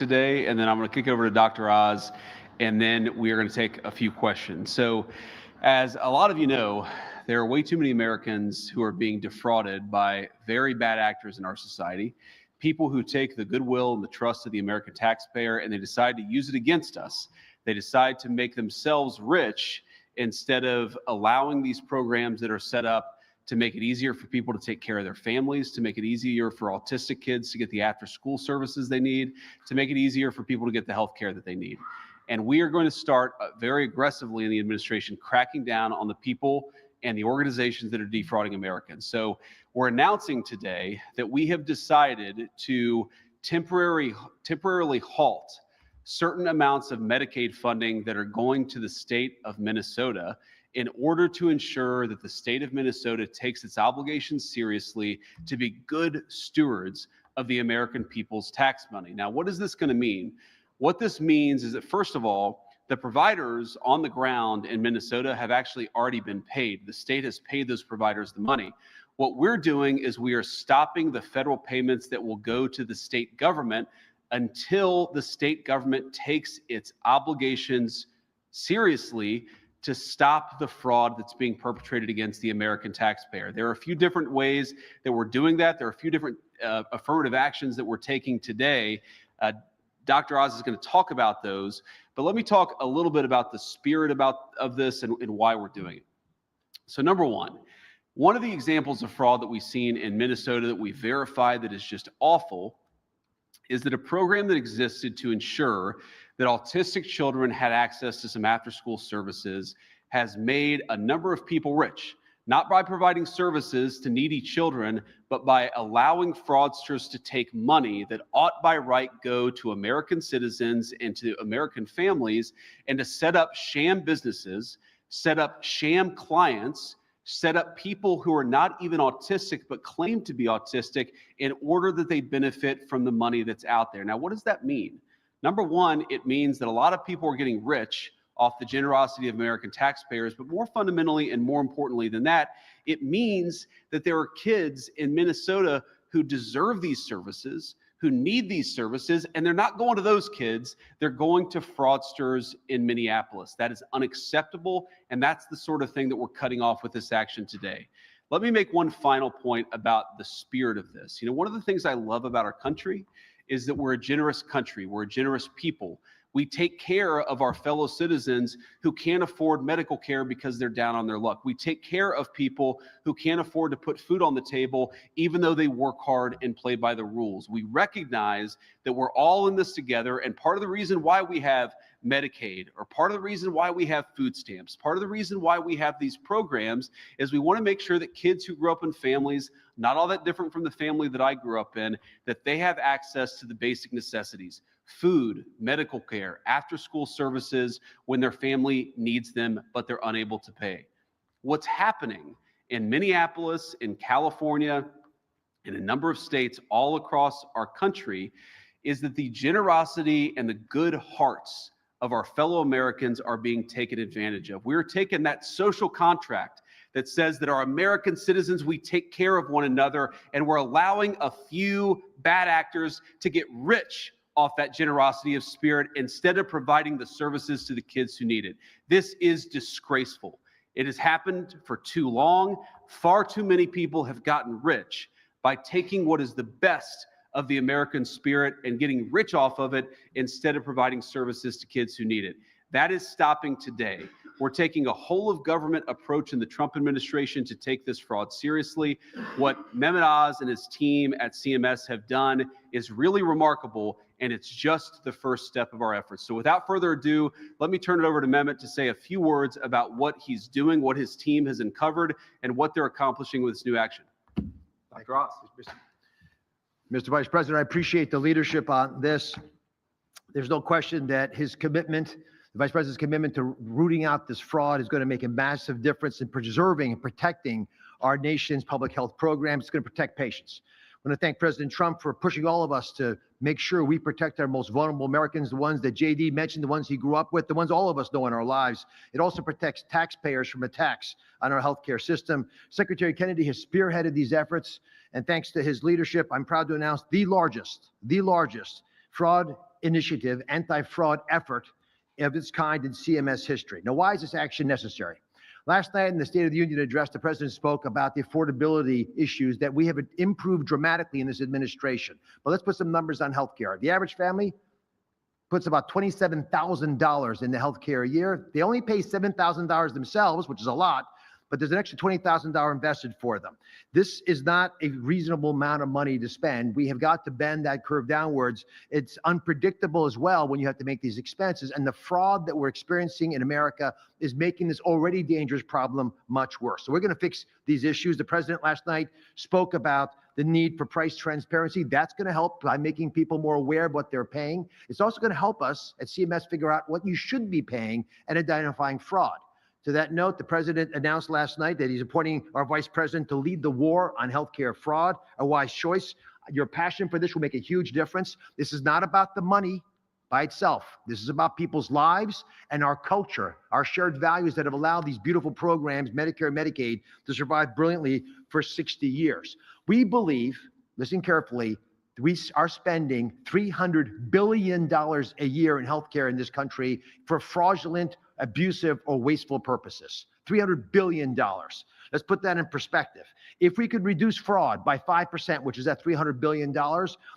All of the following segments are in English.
today, and then I'm going to kick it over to Dr. Oz, and then we are going to take a few questions. So, as a lot of you know, there are way too many Americans who are being defrauded by very bad actors in our society, people who take the goodwill and the trust of the American taxpayer and they decide to use it against us. They decide to make themselves rich instead of allowing these programs that are set up to make it easier for people to take care of their families, to make it easier for autistic kids to get the after-school services they need, to make it easier for people to get the health care that they need. And we are going to start very aggressively in the administration cracking down on the people and the organizations that are defrauding Americans. So we're announcing today that we have decided to temporarily halt certain amounts of Medicaid funding that are going to the state of Minnesota in order to ensure that the state of Minnesota takes its obligations seriously to be good stewards of the American people's tax money. Now, what is this going to mean? What this means is that, first of all, the providers on the ground in Minnesota have actually already been paid. The state has paid those providers the money. What we're doing is we are stopping the federal payments that will go to the state government until the state government takes its obligations seriously to stop the fraud that's being perpetrated against the American taxpayer. There are a few different ways that we're doing that. There are a few different affirmative actions that we're taking today. Dr. Oz is going to talk about those, but let me talk a little bit about the spirit of this and why we're doing it. So number one of the examples of fraud that we've seen in Minnesota that we verified that is just awful is that a program that existed to ensure that autistic children had access to some after-school services has made a number of people rich, not by providing services to needy children, but by allowing fraudsters to take money that ought by right go to American citizens and to American families, and to set up sham businesses, set up sham clients, set up people who are not even autistic but claim to be autistic in order that they benefit from the money that's out there. Now, what does that mean? Number one, it means that a lot of people are getting rich off the generosity of American taxpayers, but more fundamentally and more importantly than that, it means that there are kids in Minnesota who deserve these services, who need these services, and they're not going to those kids, they're going to fraudsters in Minneapolis. That is unacceptable, and that's the sort of thing that we're cutting off with this action today. Let me make one final point about the spirit of this. You know, one of the things I love about our country is that we're a generous country, we're a generous people. We take care of our fellow citizens who can't afford medical care because they're down on their luck. We take care of people who can't afford to put food on the table, even though they work hard and play by the rules. We recognize that we're all in this together, and part of the reason why we have Medicaid, or part of the reason why we have food stamps, part of the reason why we have these programs is we want to make sure that kids who grew up in families not all that different from the family that I grew up in, that they have access to the basic necessities: food, medical care, after-school services when their family needs them, but they're unable to pay. What's happening in Minneapolis, in California, in a number of states all across our country is that the generosity and the good hearts of our fellow Americans are being taken advantage of. We're taking that social contract that says that our American citizens, we take care of one another, and we're allowing a few bad actors to get rich off that generosity of spirit instead of providing the services to the kids who need it. This is disgraceful. It has happened for too long. Far too many people have gotten rich by taking what is the best of the American spirit and getting rich off of it instead of providing services to kids who need it. That is stopping today. We're taking a whole of government approach in the Trump administration to take this fraud seriously. What Mehmet Oz and his team at CMS have done is really remarkable, and it's just the first step of our efforts. So without further ado, let me turn it over to Mehmet to say a few words about what he's doing, what his team has uncovered, and what they're accomplishing with this new action. Dr. Oz. Mr. Vice President, I appreciate the leadership on this. There's no question that his commitment, the Vice President's commitment to rooting out this fraud is going to make a massive difference in preserving and protecting our nation's public health programs. It's going to protect patients. I want to thank President Trump for pushing all of us to make sure we protect our most vulnerable Americans, the ones that JD mentioned, the ones he grew up with, the ones all of us know in our lives. It also protects taxpayers from attacks on our healthcare system. Secretary Kennedy has spearheaded these efforts, and thanks to his leadership, I'm proud to announce the largest fraud initiative, anti-fraud effort of its kind in CMS history. Now, why is this action necessary? Last night in the State of the Union address, the president spoke about the affordability issues that we have improved dramatically in this administration. But let's put some numbers on healthcare. The average family puts about $27,000 in the healthcare a year. They only pay $7,000 themselves, which is a lot, but there's an extra $20,000 invested for them. This is not a reasonable amount of money to spend. We have got to bend that curve downwards. It's unpredictable as well when you have to make these expenses, and the fraud that we're experiencing in America is making this already dangerous problem much worse. So we're going to fix these issues. The president last night spoke about the need for price transparency. That's going to help by making people more aware of what they're paying. It's also going to help us at CMS figure out what you should be paying and identifying fraud. To that note, the president announced last night that he's appointing our vice president to lead the war on healthcare fraud, a wise choice. Your passion for this will make a huge difference. This is not about the money by itself. This is about people's lives and our culture, our shared values that have allowed these beautiful programs, Medicare and Medicaid, to survive brilliantly for 60 years. We believe, listen carefully, we are spending $300 billion a year in healthcare in this country for fraudulent, abusive, or wasteful purposes. $300 billion. Let's put that in perspective. If we could reduce fraud by 5%, which is at $300 billion,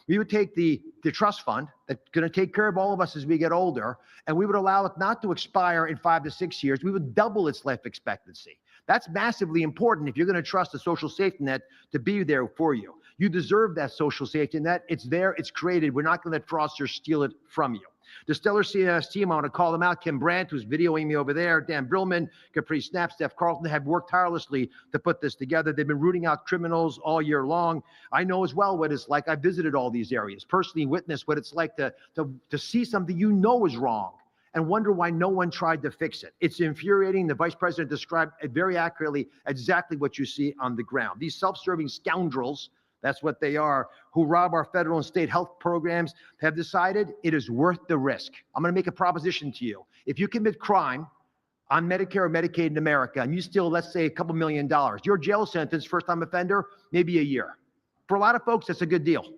we would take the trust fund that's going to take care of all of us as we get older, and we would allow it not to expire in 5 to 6 years. We would double its life expectancy. That's massively important if you're going to trust a social safety net to be there for you. You deserve that social safety net. It's there. It's created. We're not going to let fraudsters steal it from you. The stellar CMS team, I want to call them out. Kim Brandt, who's videoing me over there, Dan Brillman, Capri Snap, Steph Carlton, have worked tirelessly to put this together. They've been rooting out criminals all year long. I know as well what it's like. I visited all these areas, personally witnessed what it's like to see something you know is wrong and wonder why no one tried to fix it. It's infuriating. The vice president described very accurately exactly what you see on the ground. These self-serving scoundrels, that's what they are, who rob our federal and state health programs, have decided it is worth the risk. I'm going to make a proposition to you. If you commit crime on Medicare or Medicaid in America and you steal, let's say, a couple $1 million, your jail sentence, first-time offender, maybe a year. For a lot of folks, that's a good deal.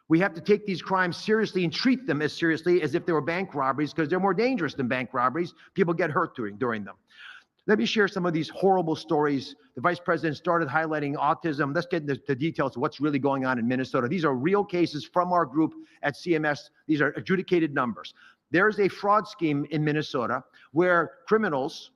We have to take these crimes seriously and treat them as seriously as if they were bank robberies, because they're more dangerous than bank robberies. People get hurt during them. Let me share some of these horrible stories. The vice president started highlighting autism. Let's get into the details of what's really going on in Minnesota. These are real cases from our group at CMS. These are adjudicated numbers. There's a fraud scheme in Minnesota where criminals,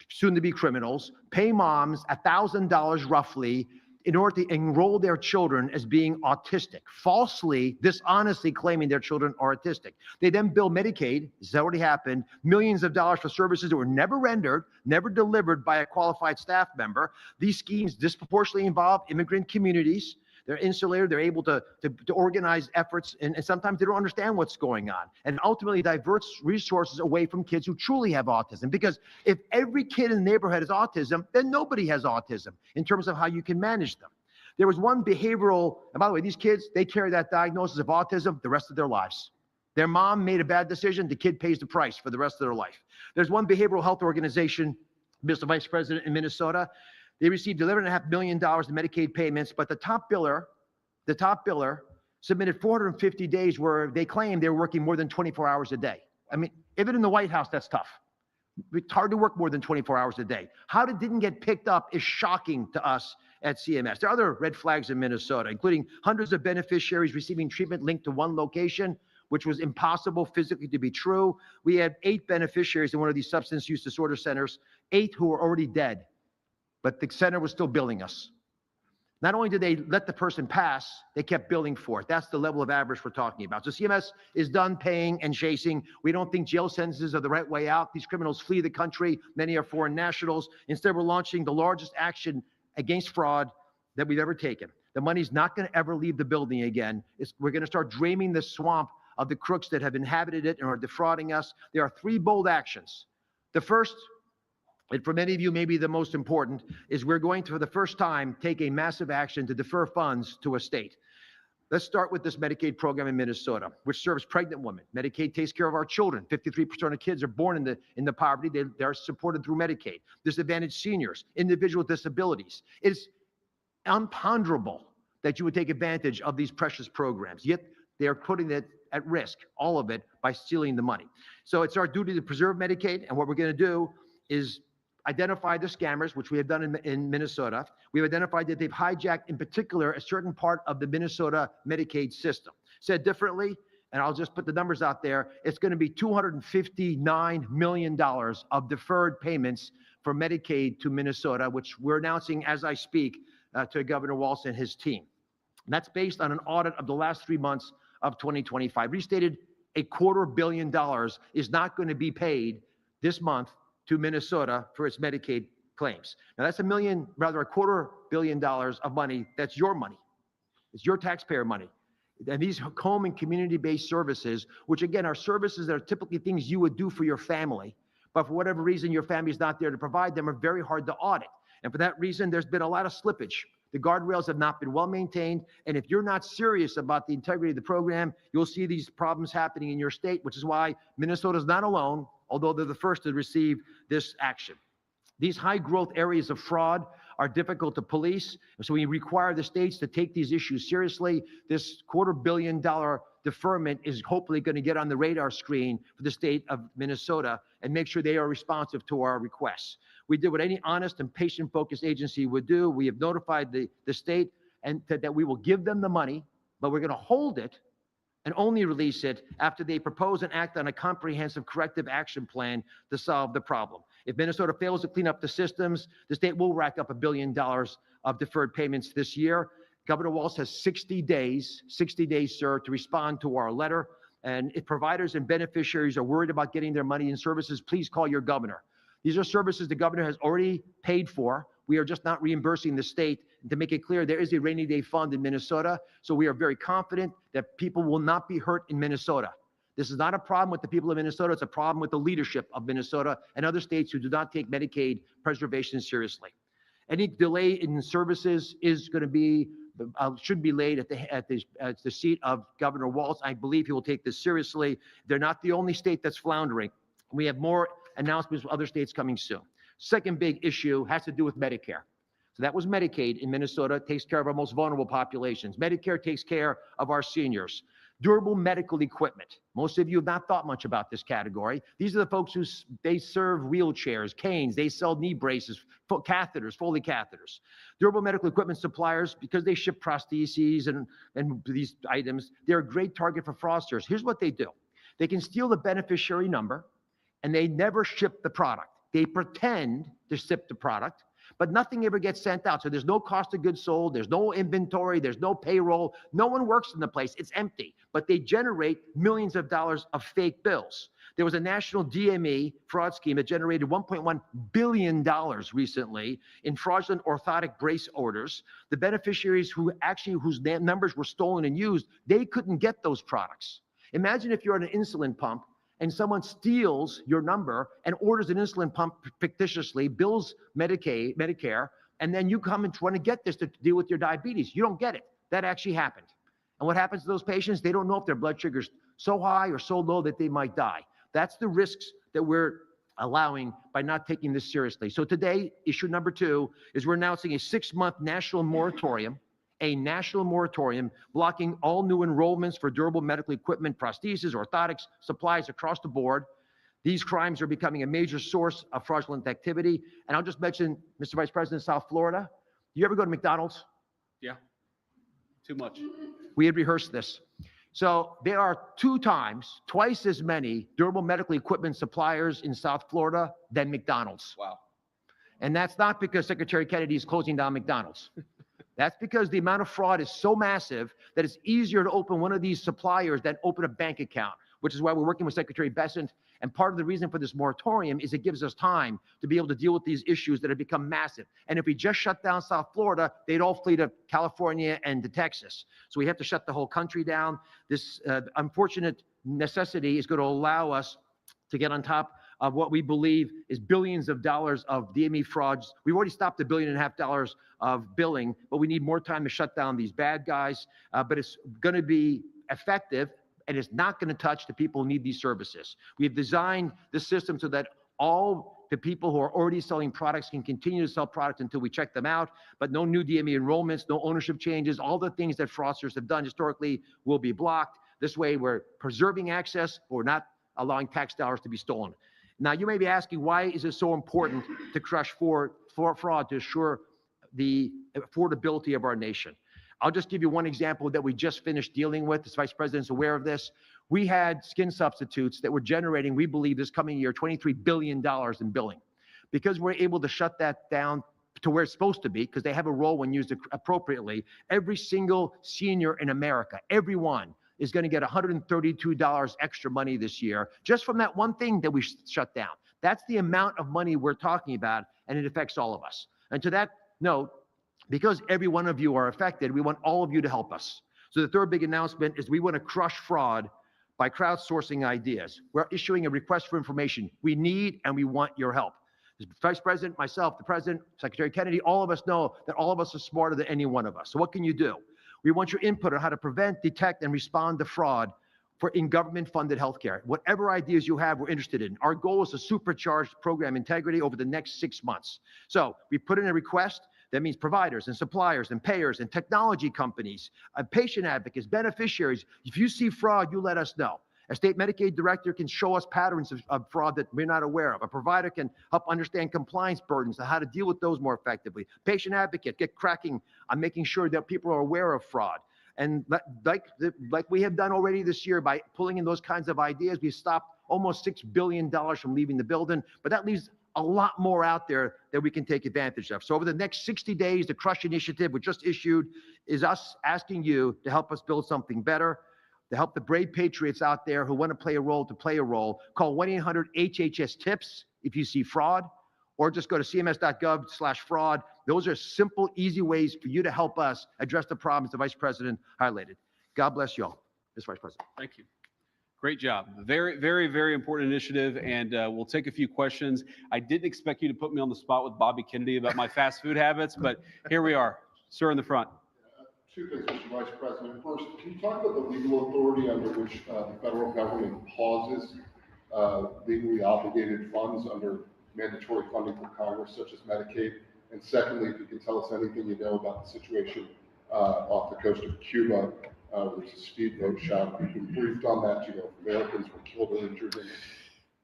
soon to be criminals, pay moms $1,000 roughly in order to enroll their children as being autistic, falsely, dishonestly claiming their children are autistic. They then bill Medicaid, this has already happened, millions of dollars for services that were never rendered, never delivered by a qualified staff member. These schemes disproportionately involve immigrant communities. They're insulated, they're able to organize efforts, and sometimes they don't understand what's going on, and ultimately diverts resources away from kids who truly have autism. Because if every kid in the neighborhood has autism, then nobody has autism in terms of how you can manage them. There was one behavioral, and by the way, these kids, they carry that diagnosis of autism the rest of their lives. Their mom made a bad decision, the kid pays the price for the rest of their life. There's one behavioral health organization, Mr. Vice President, in Minnesota. They received $11.5 million in Medicaid payments, but the top biller submitted 450 days where they claimed they were working more than 24 hours a day. I mean, even in the White House, that's tough. It's hard to work more than 24 hours a day. How it didn't get picked up is shocking to us at CMS. There are other red flags in Minnesota, including hundreds of beneficiaries receiving treatment linked to one location, which was impossible physically to be true. We had 8 beneficiaries in one of these substance use disorder centers, 8 who were already dead. But the center was still billing us. Not only did they let the person pass, they kept billing for it. That's the level of avarice we're talking about. So CMS is done paying and chasing. We don't think jail sentences are the right way out. These criminals flee the country. Many are foreign nationals. Instead, we're launching the largest action against fraud that we've ever taken. The money's not going to ever leave the building again. We're going to start draining the swamp of the crooks that have inhabited it and are defrauding us. There are 3 bold actions. The first, and for many of you, maybe the most important, is we're going to, for the first time, take a massive action to defer funds to a state. Let's start with this Medicaid program in Minnesota, which serves pregnant women. Medicaid takes care of our children. 53% of kids are born in the poverty. They're supported through Medicaid. Disadvantaged seniors, individual disabilities. It's unponderable that you would take advantage of these precious programs, yet they are putting it at risk, all of it, by stealing the money. So it's our duty to preserve Medicaid, and what we're going to do is identify the scammers, which we have done in Minnesota. We've identified that they've hijacked, in particular, a certain part of the Minnesota Medicaid system. Said differently, and I'll just put the numbers out there, it's going to be $259 million of deferred payments for Medicaid to Minnesota, which we're announcing as I speak to Governor Walz and his team. And that's based on an audit of the last 3 months of 2025. Restated, $250 million is not going to be paid this month to Minnesota for its Medicaid claims. Now that's $250 million of money. That's your money. It's your taxpayer money. And these home and community-based services, which again are services that are typically things you would do for your family, but for whatever reason your family is not there to provide them, are very hard to audit. And for that reason, there's been a lot of slippage. The guardrails have not been well maintained. And if you're not serious about the integrity of the program, you'll see these problems happening in your state, which is why Minnesota is not alone, although they're the first to receive this action. These high growth areas of fraud are difficult to police. So we require the states to take these issues seriously. This $250 million deferment is hopefully going to get on the radar screen for the state of Minnesota and make sure they are responsive to our requests. We did what any honest and patient-focused agency would do. We have notified the state and that we will give them the money, but we're going to hold it and only release it after they propose and act on a comprehensive corrective action plan to solve the problem. If Minnesota fails to clean up the systems, the state will rack up $1 billion of deferred payments this year. Governor Walz has 60 days, sir, to respond to our letter. And if providers and beneficiaries are worried about getting their money in services, please call your governor. These are services the governor has already paid for. We are just not reimbursing the state. To make it clear, there is a rainy day fund in Minnesota, so we are very confident that people will not be hurt in Minnesota. This is not a problem with the people of Minnesota. It's a problem with the leadership of Minnesota and other states who do not take Medicaid preservation seriously. Any delay in services is going to be, should be laid at the seat of Governor Walz. I believe he will take this seriously. They're not the only state that's floundering. We have more announcements from other states coming soon. Second big issue has to do with Medicare. So that was Medicaid in Minnesota, takes care of our most vulnerable populations. Medicare takes care of our seniors. Durable medical equipment. Most of you have not thought much about this category. These are the folks who they serve wheelchairs, canes, they sell knee braces, catheters, Foley catheters. Durable medical equipment suppliers, because they ship prostheses and these items, they're a great target for fraudsters. Here's what they do. They can steal the beneficiary number and they never ship the product. They pretend to ship the product, but nothing ever gets sent out. So there's no cost of goods sold, there's no inventory, there's no payroll, no one works in the place, it's empty. But they generate millions of dollars of fake bills. There was a national DME fraud scheme that generated $1.1 billion recently in fraudulent orthotic brace orders. The beneficiaries whose numbers were stolen and used, they couldn't get those products. Imagine if you're on an insulin pump and someone steals your number and orders an insulin pump fictitiously, bills Medicare, and then you come and try to get this to deal with your diabetes. You don't get it. That actually happened. And what happens to those patients? They don't know if their blood sugar's so high or so low that they might die. That's the risks that we're allowing by not taking this seriously. So today, issue number 2 is we're announcing a 6-month national moratorium, blocking all new enrollments for durable medical equipment, prostheses, orthotics, supplies across the board. These crimes are becoming a major source of fraudulent activity. And I'll just mention, Mr. Vice President, South Florida. Do you ever go to McDonald's? Yeah, too much. We had rehearsed this. So there are twice as many durable medical equipment suppliers in South Florida than McDonald's. Wow. And that's not because Secretary Kennedy is closing down McDonald's. That's because the amount of fraud is so massive that it's easier to open one of these suppliers than open a bank account, which is why we're working with Secretary Bessent. And part of the reason for this moratorium is it gives us time to be able to deal with these issues that have become massive. And if we just shut down South Florida, they'd all flee to California and to Texas. So we have to shut the whole country down. This unfortunate necessity is going to allow us to get on top of what we believe is billions of dollars of DME frauds. We've already stopped $1.5 billion of billing, but we need more time to shut down these bad guys. But it's going to be effective, and it's not going to touch the people who need these services. We've designed the system so that all the people who are already selling products can continue to sell products until we check them out, but no new DME enrollments, no ownership changes. All the things that fraudsters have done historically will be blocked. This way, we're preserving access, but we're not allowing tax dollars to be stolen. Now, you may be asking, why is it so important to crush for fraud to assure the affordability of our nation? I'll just give you one example that we just finished dealing with. The Vice President's aware of this. We had skin substitutes that were generating, we believe this coming year, $23 billion in billing. Because we're able to shut that down to where it's supposed to be, because they have a role when used appropriately, every single senior in America, everyone, is going to get $132 extra money this year, just from that one thing that we shut down. That's the amount of money we're talking about, and it affects all of us. And to that note, because every one of you are affected, we want all of you to help us. So the third big announcement is we want to crush fraud by crowdsourcing ideas. We're issuing a request for information. We need and we want your help. The Vice President, myself, the President, Secretary Kennedy, all of us know that all of us are smarter than any one of us. So what can you do? We want your input on how to prevent, detect, and respond to fraud in government-funded healthcare. Whatever ideas you have, we're interested in. Our goal is to supercharge program integrity over the next 6 months. So we put in a request. That means providers and suppliers and payers and technology companies, patient advocates, beneficiaries. If you see fraud, you let us know. A state Medicaid director can show us patterns of fraud that we're not aware of. A provider can help understand compliance burdens and how to deal with those more effectively. Patient advocate, get cracking on making sure that people are aware of fraud. And like we have done already this year by pulling in those kinds of ideas, we've stopped almost $6 billion from leaving the building, but that leaves a lot more out there that we can take advantage of. So over the next 60 days, the Crush Initiative we just issued is us asking you to help us build something better, to help the brave patriots out there who want to play a role to play a role. Call 1-800-HHS-TIPS if you see fraud, or just go to cms.gov/fraud. Those are simple, easy ways for you to help us address the problems the Vice President highlighted. God bless you all, Mr. Vice President. Thank you. Great job. Very, very, very important initiative, and we'll take a few questions. I didn't expect you to put me on the spot with Bobby Kennedy about my fast food habits, but here we are. Sir in the front. Two things, Mr. Vice President. First, can you talk about the legal authority under which the federal government pauses legally obligated funds under mandatory funding from Congress, such as Medicaid? And secondly, if you can tell us anything you know about the situation off the coast of Cuba, there's a speedboat shot. We've been briefed on that. You know, Americans were killed or injured in it.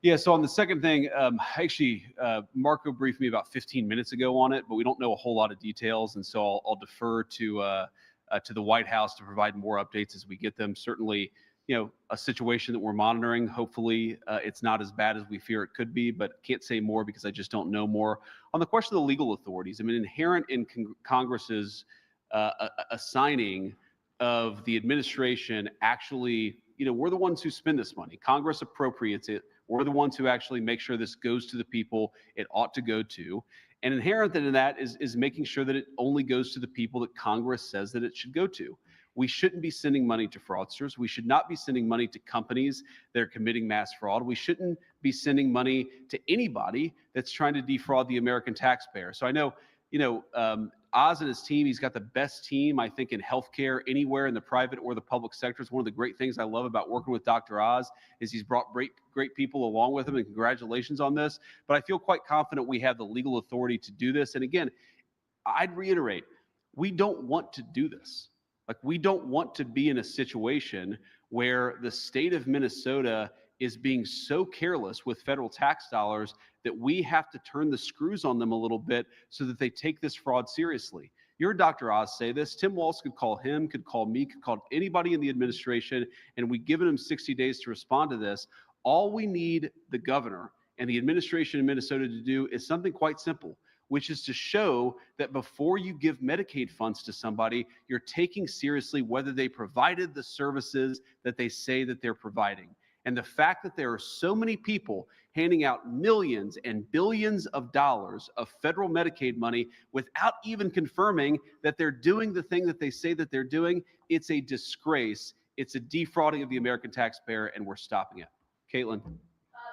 Yeah, so on the second thing, actually, Marco briefed me about 15 minutes ago on it, but we don't know a whole lot of details, and so I'll defer to the White House to provide more updates as we get them. Certainly, you know, a situation that we're monitoring. Hopefully, it's not as bad as we fear it could be, but can't say more because I just don't know more. On the question of the legal authorities, I mean, inherent in Congress's assigning of the administration, actually, you know, we're the ones who spend this money. Congress appropriates it. We're the ones who actually make sure this goes to the people it ought to go to. And inherent in that is making sure that it only goes to the people that Congress says that it should go to. We shouldn't be sending money to fraudsters. We should not be sending money to companies that are committing mass fraud. We shouldn't be sending money to anybody that's trying to defraud the American taxpayer. So I know, you know, Oz and his team, he's got the best team, I think, in healthcare anywhere in the private or the public sector. It's one of the great things I love about working with Dr. Oz is he's brought great people along with him, and congratulations on this. But I feel quite confident we have the legal authority to do this. And again, I'd reiterate, we don't want to do this. Like, we don't want to be in a situation where the state of Minnesota is being so careless with federal tax dollars that we have to turn the screws on them a little bit so that they take this fraud seriously. You heard Dr. Oz say this. Tim Walz could call him, could call me, could call anybody in the administration, and we've given him 60 days to respond to this. All we need the governor and the administration in Minnesota to do is something quite simple, which is to show that before you give Medicaid funds to somebody, you're taking seriously whether they provided the services that they say that they're providing. And the fact that there are so many people handing out millions and billions of dollars of federal Medicaid money without even confirming that they're doing the thing that they say that they're doing, it's a disgrace. It's a defrauding of the American taxpayer, and we're stopping it. Caitlin. Thank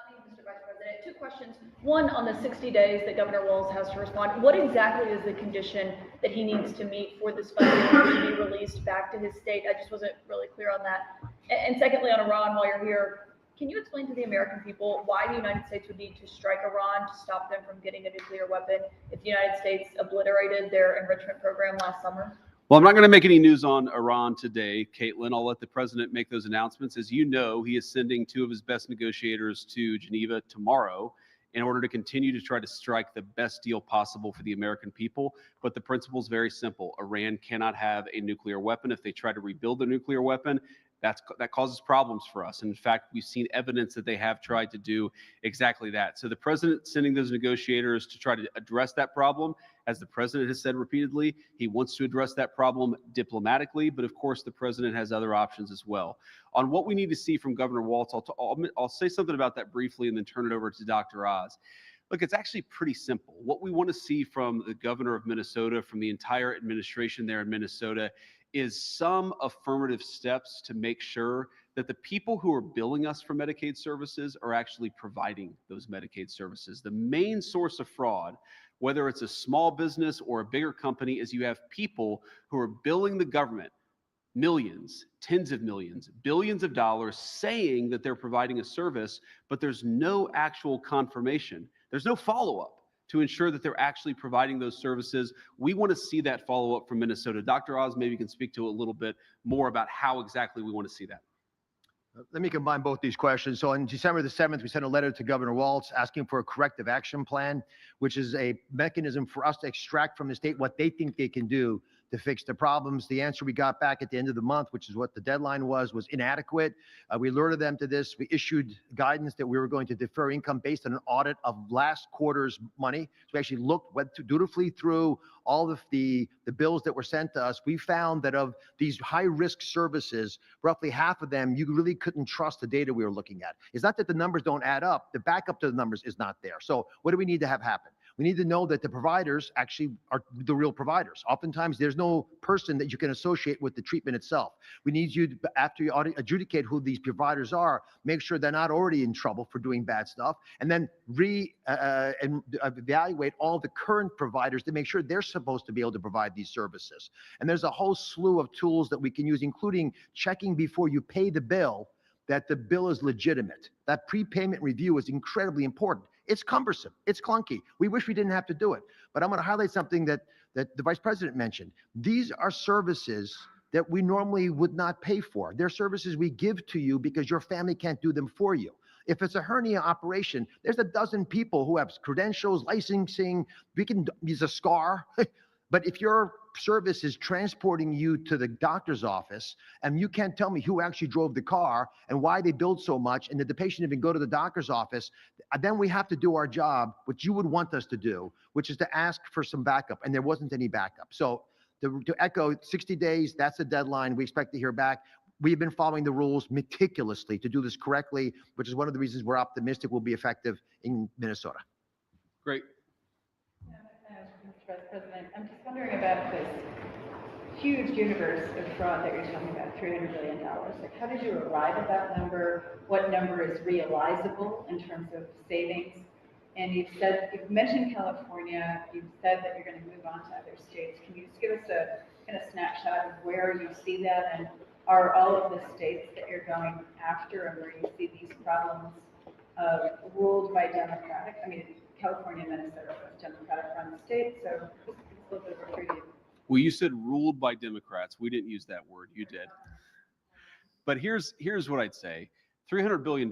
you, Mr. Vice President. Two questions. One, on the 60 days that Governor Walz has to respond, what exactly is the condition that he needs to meet for this funding to be released back to his state? I just wasn't really clear on that. And secondly, on Iran, while you're here, can you explain to the American people why the United States would need to strike Iran to stop them from getting a nuclear weapon if the United States obliterated their enrichment program last summer? Well, I'm not going to make any news on Iran today, Caitlin. I'll let the president make those announcements. As you know, he is sending 2 of his best negotiators to Geneva tomorrow in order to continue to try to strike the best deal possible for the American people. But the principle is very simple. Iran cannot have a nuclear weapon. If they try to rebuild a nuclear weapon, that causes problems for us. And in fact, we've seen evidence that they have tried to do exactly that. So the president sending those negotiators to try to address that problem, as the president has said repeatedly, he wants to address that problem diplomatically, but of course the president has other options as well. On what we need to see from Governor Walz, I'll say something about that briefly and then turn it over to Dr. Oz. Look, it's actually pretty simple. What we want to see from the governor of Minnesota, from the entire administration there in Minnesota, is some affirmative steps to make sure that the people who are billing us for Medicaid services are actually providing those Medicaid services. The main source of fraud, whether it's a small business or a bigger company, is you have people who are billing the government millions, tens of millions, billions of dollars saying that they're providing a service, but there's no actual confirmation. There's no follow-up to ensure that they're actually providing those services. We want to see that follow-up from Minnesota. Dr. Oz maybe can speak to a little bit more about how exactly we want to see that. Let me combine both these questions. So on December the 7th, we sent a letter to Governor Walz asking for a corrective action plan, which is a mechanism for us to extract from the state what they think they can do to fix the problems. The answer we got back at the end of the month, which is what the deadline was inadequate. We alerted them to this. We issued guidance that we were going to defer income based on an audit of last quarter's money. So we actually went dutifully through all of the bills that were sent to us. We found that of these high-risk services, roughly half of them, you really couldn't trust the data we were looking at. It's not that the numbers don't add up. The backup to the numbers is not there. So what do we need to have happen? We need to know that the providers actually are the real providers. Oftentimes, there's no person that you can associate with the treatment itself. We need you, after you adjudicate who these providers are, make sure they're not already in trouble for doing bad stuff, and then evaluate all the current providers to make sure they're supposed to be able to provide these services. And there's a whole slew of tools that we can use, including checking before you pay the bill that the bill is legitimate. That prepayment review is incredibly important. It's cumbersome. It's clunky. We wish we didn't have to do it. But I'm going to highlight something that the Vice President mentioned. These are services that we normally would not pay for. They're services we give to you because your family can't do them for you. If it's a hernia operation, there's a dozen people who have credentials, licensing. We can use a scar. But if your service is transporting you to the doctor's office and you can't tell me who actually drove the car and why they billed so much and did the patient even go to the doctor's office, then we have to do our job, which you would want us to do, which is to ask for some backup. And there wasn't any backup. So to echo 60 days, that's the deadline. We expect to hear back. We've been following the rules meticulously to do this correctly, which is one of the reasons we're optimistic will be effective in Minnesota. Great. Mr. Vice President, I'm just wondering about this huge universe of fraud that you're talking about, $300 billion. Like, how did you arrive at that number? What number is realizable in terms of savings? And you've mentioned California. You've said that you're going to move on to other states. Can you just give us a kind of snapshot of where you see that? And are all of the states that you're going after and where you see these problems ruled by Democratic? I mean, California and Minnesota are Democratic-run states, so it's a little bit of a preview. Well, you said ruled by Democrats. We didn't use that word. You did. But here's what I'd say. $300 billion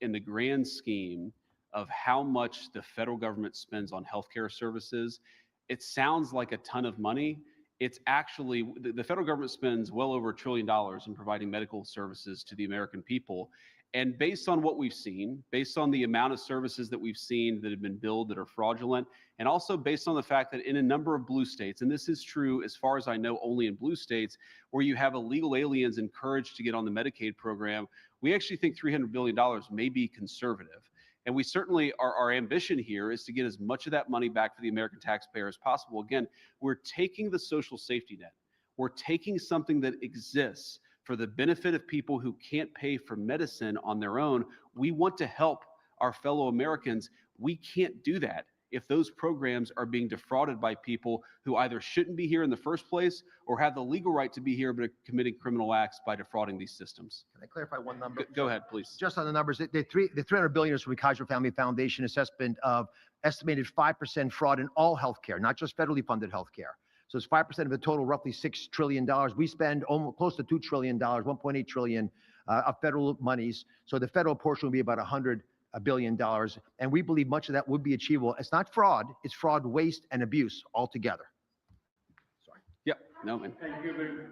in the grand scheme of how much the federal government spends on healthcare services, it sounds like a ton of money. It's actually, the federal government spends well over $1 trillion in providing medical services to the American people. And based on what we've seen, based on the amount of services that we've seen that have been billed that are fraudulent, and also based on the fact that in a number of blue states, and this is true as far as I know only in blue states, where you have illegal aliens encouraged to get on the Medicaid program, we actually think $300 billion may be conservative. And we certainly, our ambition here is to get as much of that money back for the American taxpayer as possible. Again, we're taking the social safety net. We're taking something that exists for the benefit of people who can't pay for medicine on their own. We want to help our fellow Americans. We can't do that if those programs are being defrauded by people who either shouldn't be here in the first place or have the legal right to be here but are committing criminal acts by defrauding these systems. Can I clarify one number? Go ahead, please. Just on the numbers, the $300 billion is from the Kaiser Family Foundation assessment of estimated 5% fraud in all healthcare, not just federally funded healthcare. So it's 5% of the total, roughly $6 trillion. We spend almost close to $2 trillion, 1.8 trillion of federal monies. So the federal portion will be about $100 billion. And we believe much of that would be achievable. It's not fraud, it's fraud, waste, and abuse altogether. Sorry. Yep. No, man. Thank you very much.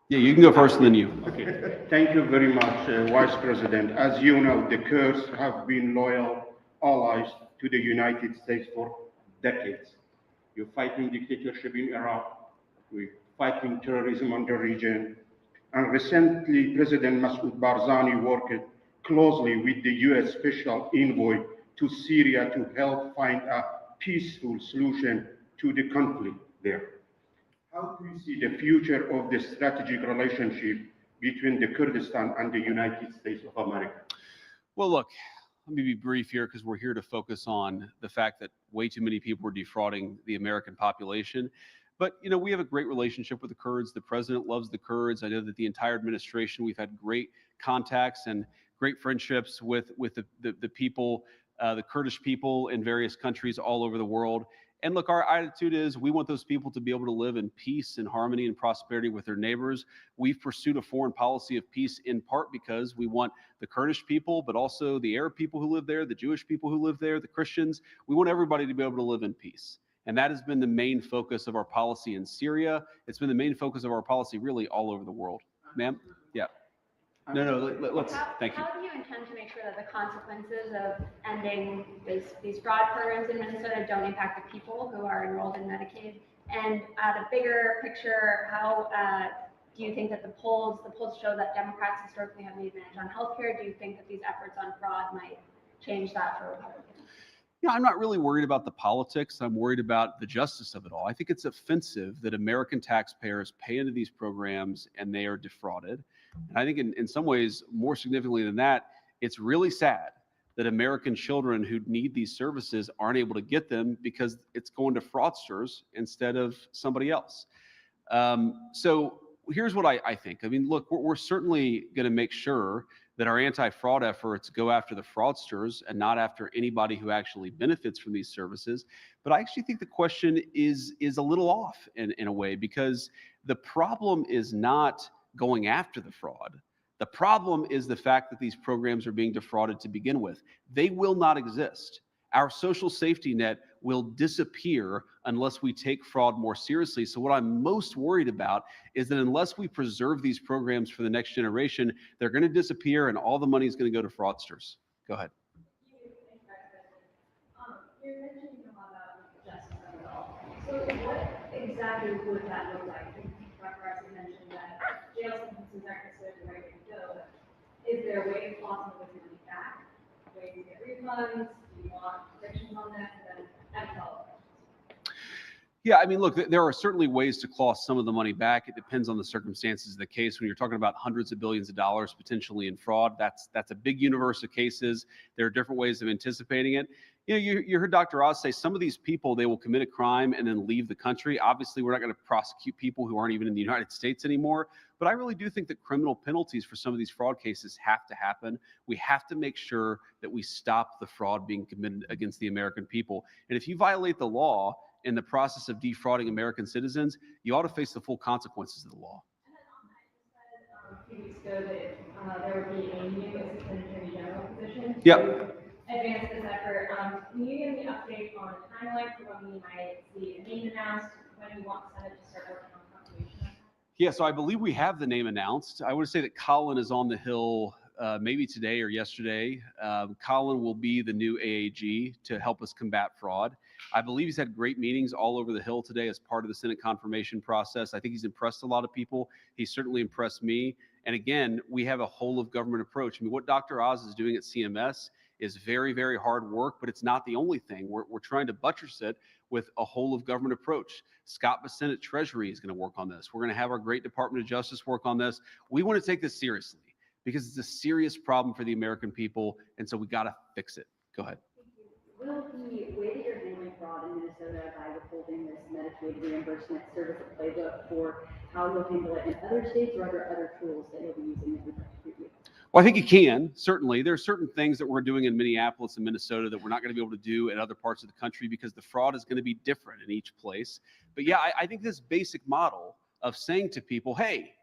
Yeah, you can go first and then you. Okay. Thank you very much, Vice President. As you know, the Kurds have been loyal allies to the United States for decades. You're fighting dictatorship in Iraq, we're fighting terrorism in the region, and recently President Masoud Barzani worked closely with the U.S. Special Envoy to Syria to help find a peaceful solution to the conflict there. How do you see the future of the strategic relationship between the Kurdistan and the United States of America? Well, look, let me be brief here because we're here to focus on the fact that way too many people are defrauding the American population. But, you know, we have a great relationship with the Kurds. The president loves the Kurds. I know that the entire administration, we've had great contacts and great friendships with the people, the Kurdish people in various countries all over the world. And look, our attitude is we want those people to be able to live in peace and harmony and prosperity with their neighbors. We've pursued a foreign policy of peace in part because we want the Kurdish people, but also the Arab people who live there, the Jewish people who live there, the Christians. We want everybody to be able to live in peace. And that has been the main focus of our policy in Syria. It's been the main focus of our policy really all over the world. Ma'am? Yeah. No, let's, thank you. How do you intend to make sure that the consequences of ending these fraud programs in Minnesota don't impact the people who are enrolled in Medicaid? And at a bigger picture, how do you think that the polls show that Democrats historically have the advantage on healthcare? Do you think that these efforts on fraud might change that for Republicans? Yeah, I'm not really worried about the politics. I'm worried about the justice of it all. I think it's offensive that American taxpayers pay into these programs and they are defrauded. And I think in some ways, more significantly than that, it's really sad that American children who need these services aren't able to get them because it's going to fraudsters instead of somebody else. So here's what I think. I mean, look, we're certainly going to make sure that our anti-fraud efforts go after the fraudsters and not after anybody who actually benefits from these services. But I actually think the question is a little off in a way, because the problem is not going after the fraud. The problem is the fact that these programs are being defrauded to begin with. They will not exist. Our social safety net will disappear unless we take fraud more seriously. So what I'm most worried about is that unless we preserve these programs for the next generation, they're going to disappear and all the money is going to go to fraudsters. Go ahead. You're mentioning a lot about justice of it all. So what exactly would that look like? Dr. Rice mentioned that jail sentences aren't necessarily the right way to go. Is there a way possible to get money back? Ways to get refunds? Do you want predictions on that? And then follow-up. Yeah, I mean, look, there are certainly ways to claw some of the money back. It depends on the circumstances of the case. When you're talking about hundreds of billions of dollars potentially in fraud, that's a big universe of cases. There are different ways of anticipating it. You know, you heard Dr. Oz say some of these people, they will commit a crime and then leave the country. Obviously, we're not going to prosecute people who aren't even in the United States anymore. But I really do think that criminal penalties for some of these fraud cases have to happen. We have to make sure that we stop the fraud being committed against the American people. And if you violate the law in the process of defrauding American citizens, you ought to face the full consequences of the law. And then on that, you said a few weeks ago that there would be a new assistant attorney general position. Yep. Advance this effort. Can you give me an update on the timeline for when we might see a name announced, when you want the Senate to start working on confirmation? Yeah, so I believe we have the name announced. I would say that Colin is on the Hill maybe today or yesterday. Colin will be the new AAG to help us combat fraud. I believe he's had great meetings all over the Hill today as part of the Senate confirmation process. I think he's impressed a lot of people. He's certainly impressed me. And again, we have a whole of government approach. I mean, what Dr. Oz is doing at CMS is very, very hard work, but it's not the only thing. We're trying to buttress it with a whole of government approach. Scott Bassett at Treasury is going to work on this. We're going to have our great Department of Justice work on this. We want to take this seriously because it's a serious problem for the American people, and so we got to fix it. Go ahead. Will the way that you're handling fraud in Minnesota by withholding this Medicaid reimbursement serve as a playbook for how you'll handle it in other states, or are there other tools that you'll be using that would preview? Well, I think you can, certainly. There are certain things that we're doing in Minneapolis and Minnesota that we're not going to be able to do in other parts of the country because the fraud is going to be different in each place. But yeah, I think this basic model of saying to people, hey,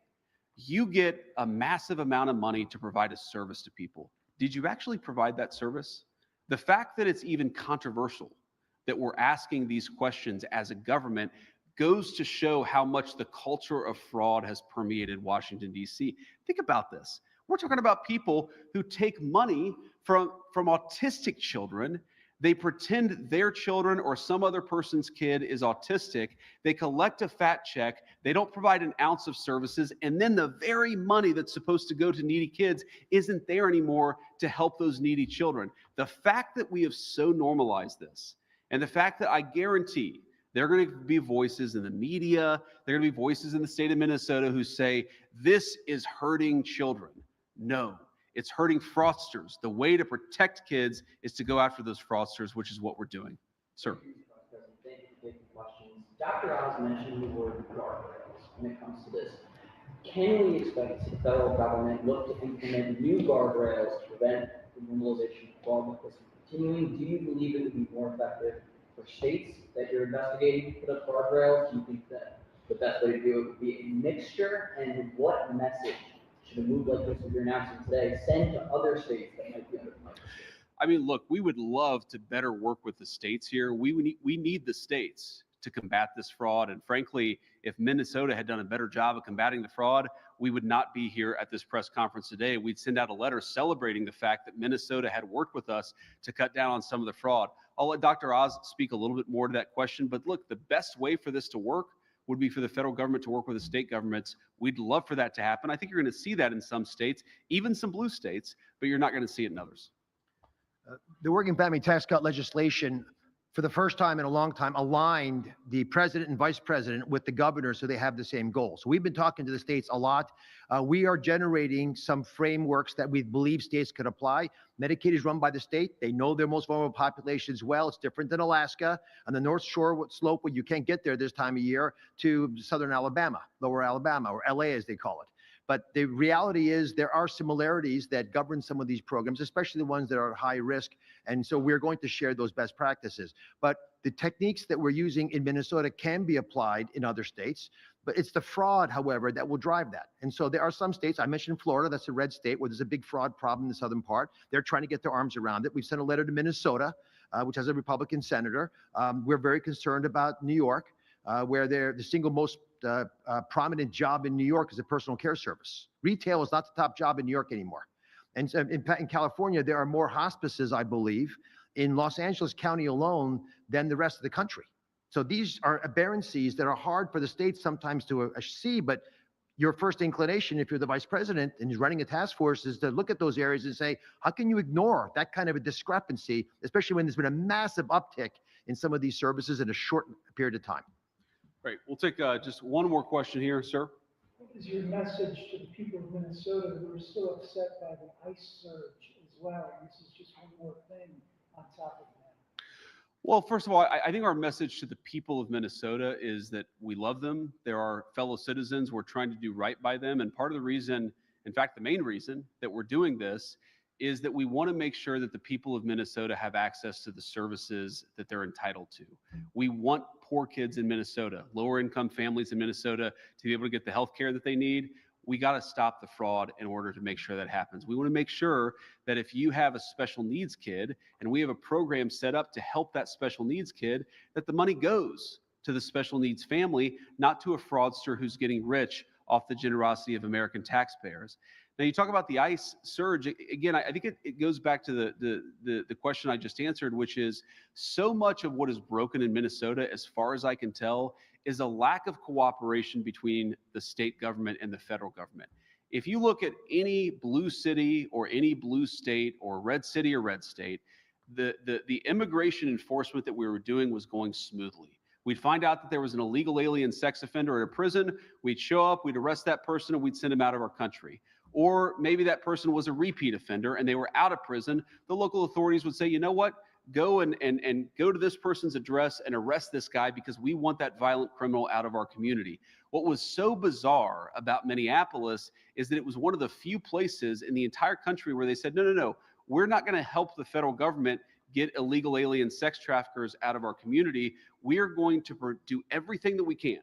you get a massive amount of money to provide a service to people. Did you actually provide that service? The fact that it's even controversial that we're asking these questions as a government goes to show how much the culture of fraud has permeated Washington, D.C. Think about this. We're talking about people who take money from autistic children. They pretend their children or some other person's kid is autistic. They collect a fat check. They don't provide an ounce of services. And then the very money that's supposed to go to needy kids isn't there anymore to help those needy children. The fact that we have so normalized this, and the fact that I guarantee there are going to be voices in the media, there are going to be voices in the state of Minnesota who say, this is hurting children. No, it's hurting fraudsters. The way to protect kids is to go after those fraudsters, which is what we're doing. Sir. Thank you for taking questions. Dr. Oz mentioned the word guardrails when it comes to this. Can we expect the federal government look to implement new guardrails to prevent the normalization of fraud like this from continuing? Do you believe it would be more effective for states that you're investigating to put up guardrails? Do you think that the best way to do it would be a mixture? And what message should a move like this that you're announcing today send to other states that might be under the microscope? I mean, look, we would love to better work with the states here. We need the states to combat this fraud. And frankly, if Minnesota had done a better job of combating the fraud, we would not be here at this press conference today. We'd send out a letter celebrating the fact that Minnesota had worked with us to cut down on some of the fraud. I'll let Dr. Oz speak a little bit more to that question. But look, the best way for this to work would be for the federal government to work with the state governments. We'd love for that to happen. I think you're going to see that in some states, even some blue states, but you're not going to see it in others. The working family tax cut legislation, for the first time in a long time, aligned the president and vice president with the governor so they have the same goal. So we've been talking to the states a lot. We are generating some frameworks that we believe states could apply. Medicaid is run by the state. They know their most vulnerable populations well. It's different than Alaska on the North Shore slope where you can't get there this time of year to southern Alabama, lower Alabama, or LA as they call it. But the reality is there are similarities that govern some of these programs, especially the ones that are at high risk. And so we're going to share those best practices. But the techniques that we're using in Minnesota can be applied in other states. But it's the fraud, however, that will drive that. And so there are some states, I mentioned Florida, that's a red state where there's a big fraud problem in the southern part. They're trying to get their arms around it. We've sent a letter to Minnesota, which has a Republican senator. We're very concerned about New York, where they're the single most prominent job in New York is a personal care service. Retail is not the top job in New York anymore. And so in California, there are more hospices, I believe, in Los Angeles County alone than the rest of the country. So these are aberrancies that are hard for the states sometimes to see, but your first inclination, if you're the vice president and you're running a task force, is to look at those areas and say, how can you ignore that kind of a discrepancy, especially when there's been a massive uptick in some of these services in a short period of time? Great. We'll take just one more question here, sir. What is your message to the people of Minnesota who are still upset by the ICE surge as well? And this is just one more thing on top of that. Well, first of all, I think our message to the people of Minnesota is that we love them. They're our fellow citizens. We're trying to do right by them. And part of the reason, in fact, the main reason that we're doing this is that we want to make sure that the people of Minnesota have access to the services that they're entitled to. We want poor kids in Minnesota, lower income families in Minnesota to be able to get the health care that they need. We got to stop the fraud in order to make sure that happens. We want to make sure that if you have a special needs kid and we have a program set up to help that special needs kid, that the money goes to the special needs family, not to a fraudster who's getting rich off the generosity of American taxpayers. Now, you talk about the ICE surge. Again, I think it goes back to the question I just answered, which is so much of what is broken in Minnesota, as far as I can tell, is a lack of cooperation between the state government and the federal government. If you look at any blue city or any blue state or red city or red state, the immigration enforcement that we were doing was going smoothly. We'd find out that there was an illegal alien sex offender at a prison. We'd show up, we'd arrest that person, and we'd send him out of our country. Or maybe that person was a repeat offender and they were out of prison. The local authorities would say, you know what? go and go to this person's address and arrest this guy because we want that violent criminal out of our community. What was so bizarre about Minneapolis is that it was one of the few places in the entire country where they said, no, no, no, we're not going to help the federal government get illegal alien sex traffickers out of our community. We are going to do everything that we can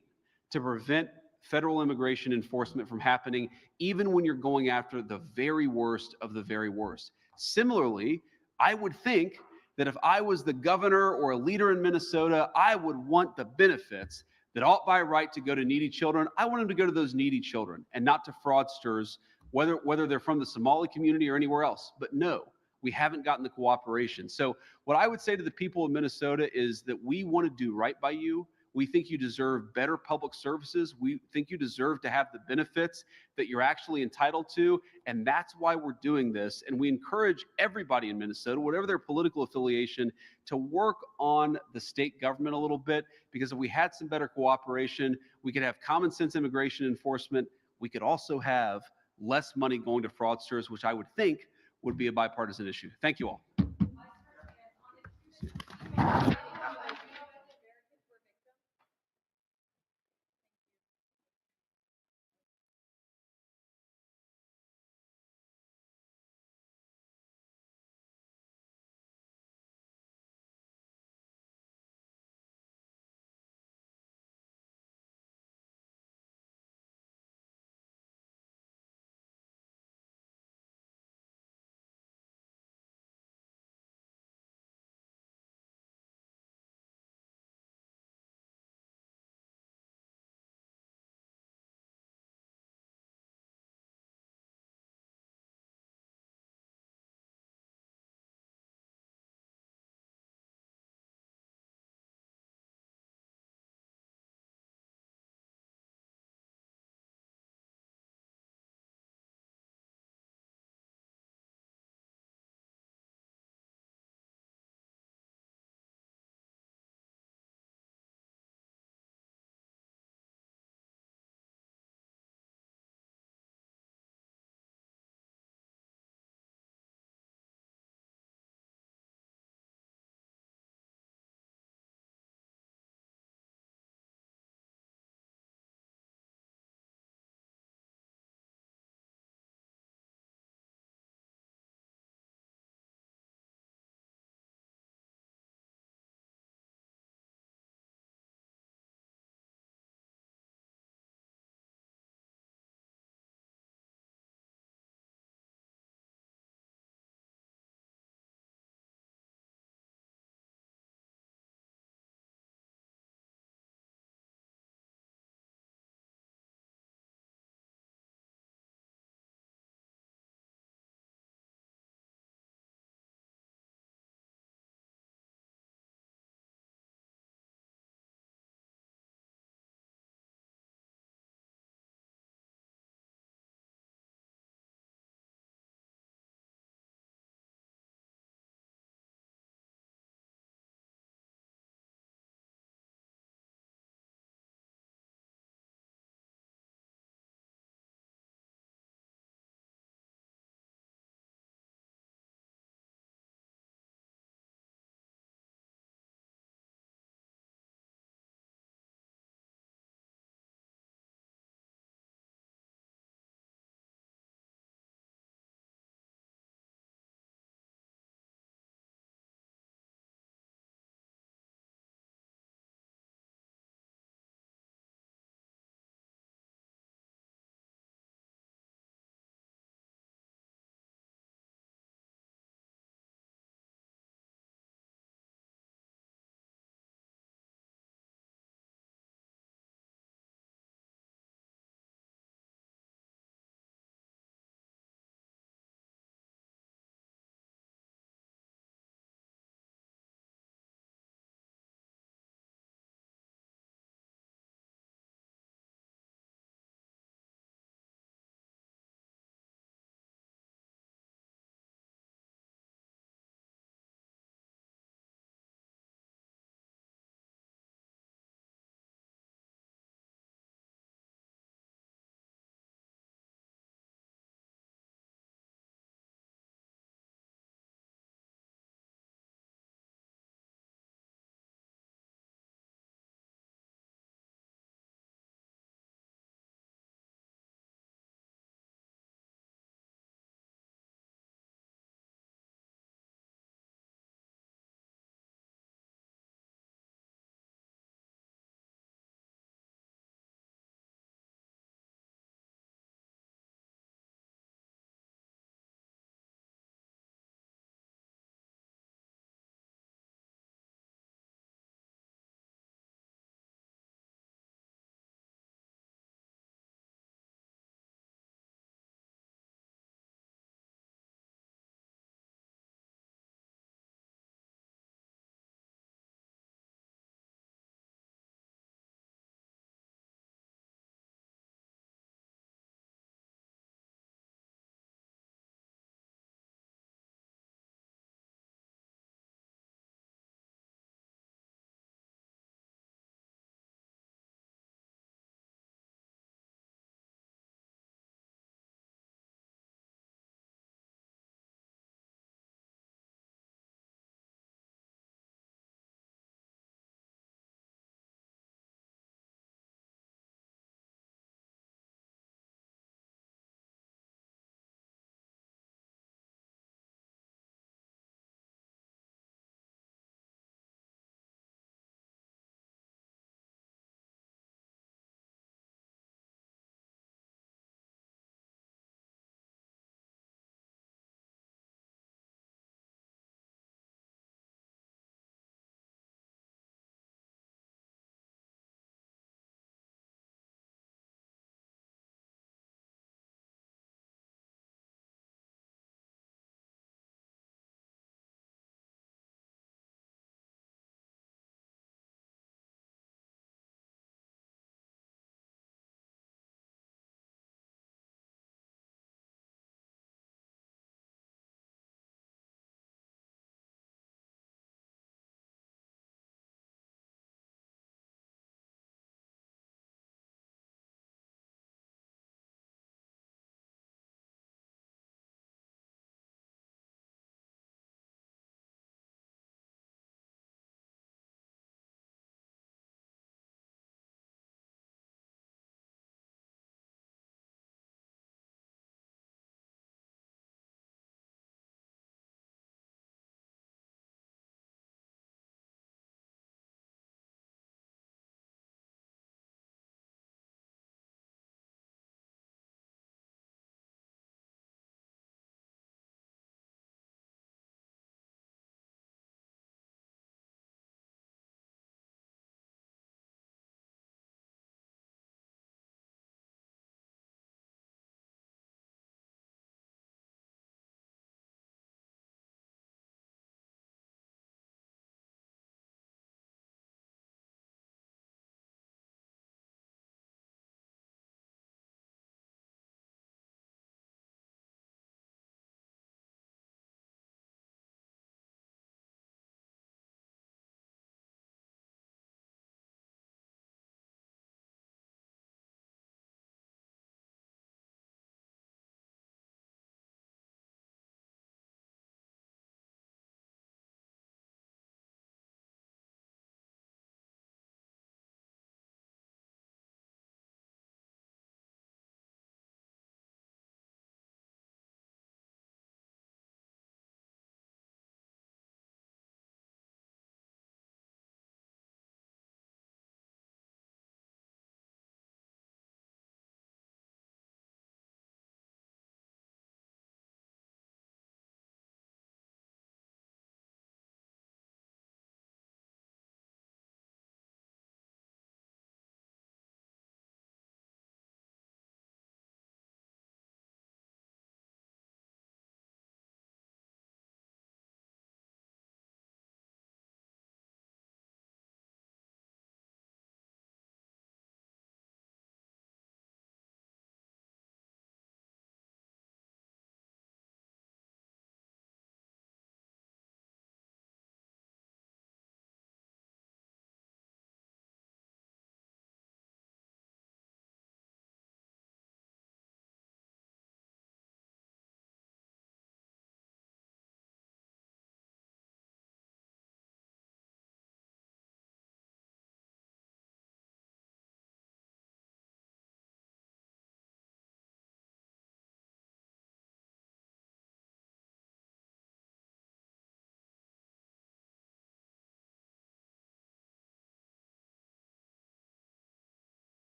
to prevent federal immigration enforcement from happening, even when you're going after the very worst of the very worst. Similarly, I would think that if I was the governor or a leader in Minnesota, I would want the benefits that ought by right to go to needy children. I want them to go to those needy children and not to fraudsters, whether they're from the Somali community or anywhere else. But no, we haven't gotten the cooperation. So what I would say to the people of Minnesota is that we want to do right by you. We think you deserve better public services. We think you deserve to have the benefits that you're actually entitled to. And that's why we're doing this. And we encourage everybody in Minnesota, whatever their political affiliation, to work on the state government a little bit, because if we had some better cooperation, we could have common sense immigration enforcement. We could also have less money going to fraudsters, which I would think would be a bipartisan issue. Thank you all.